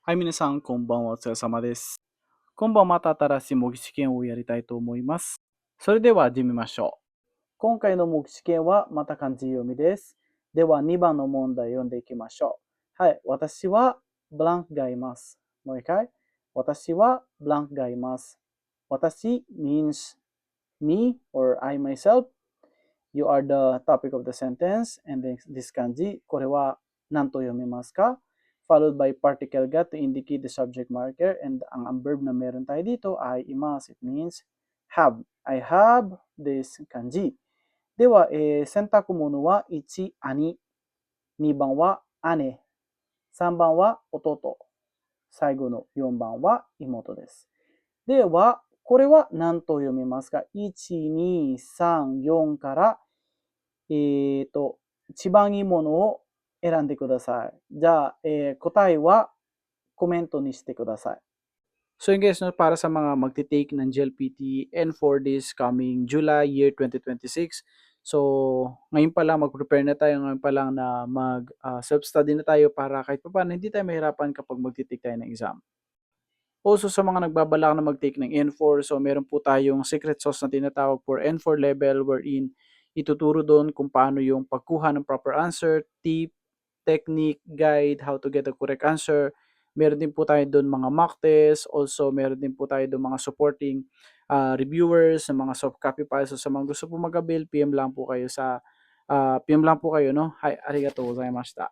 はい、皆さん、こんばんは。お疲れ様です。今晩また新しい模擬試験をやりたいと思います。それでは始めましょう。今回の模擬試験はまた漢字読みです。では、2番の問題を読んでいきましょう。はい、私はブランクがいます。もう一回。私はブランクがいます。私 means me or I myself. You are the topic of the sentence and this kanji. これは何と読みますか Followed by particle ga to indicate the subject marker and ang verb na meron tayo dito ay imas. It means have. I have this kanji. では、選択物は1、兄。2番は姉。3番は弟。最後の4番は妹です。では、これは何と読みますか ?1、2、3、4から一番いいものを選んでください。じゃあ、答えはコメントにしてください。So yun guys, no, para sa mga magte-take ng GLPT and for this coming July year 2026. So, ngayon pa lang mag-prepare na tayo, ngayon pa lang na self-study na tayo para kahit pa paano hindi tayo mahirapan kapag magte-take tayo ng exam. Also sa mga nagbabalak na mag-take ng N4, so meron po tayong secret sauce na tinatawag for N4 level wherein ituturo doon kung paano yung pagkuha ng proper answer, tip, technique, guide, how to get the correct answer. Meron din po tayo doon mga mock test, also meron din po tayo doon mga supporting reviewers, sa mga soft copy files. So sa mga gusto po mag-avail, PM lang po kayo no? Hi, arigatou gozaimashita.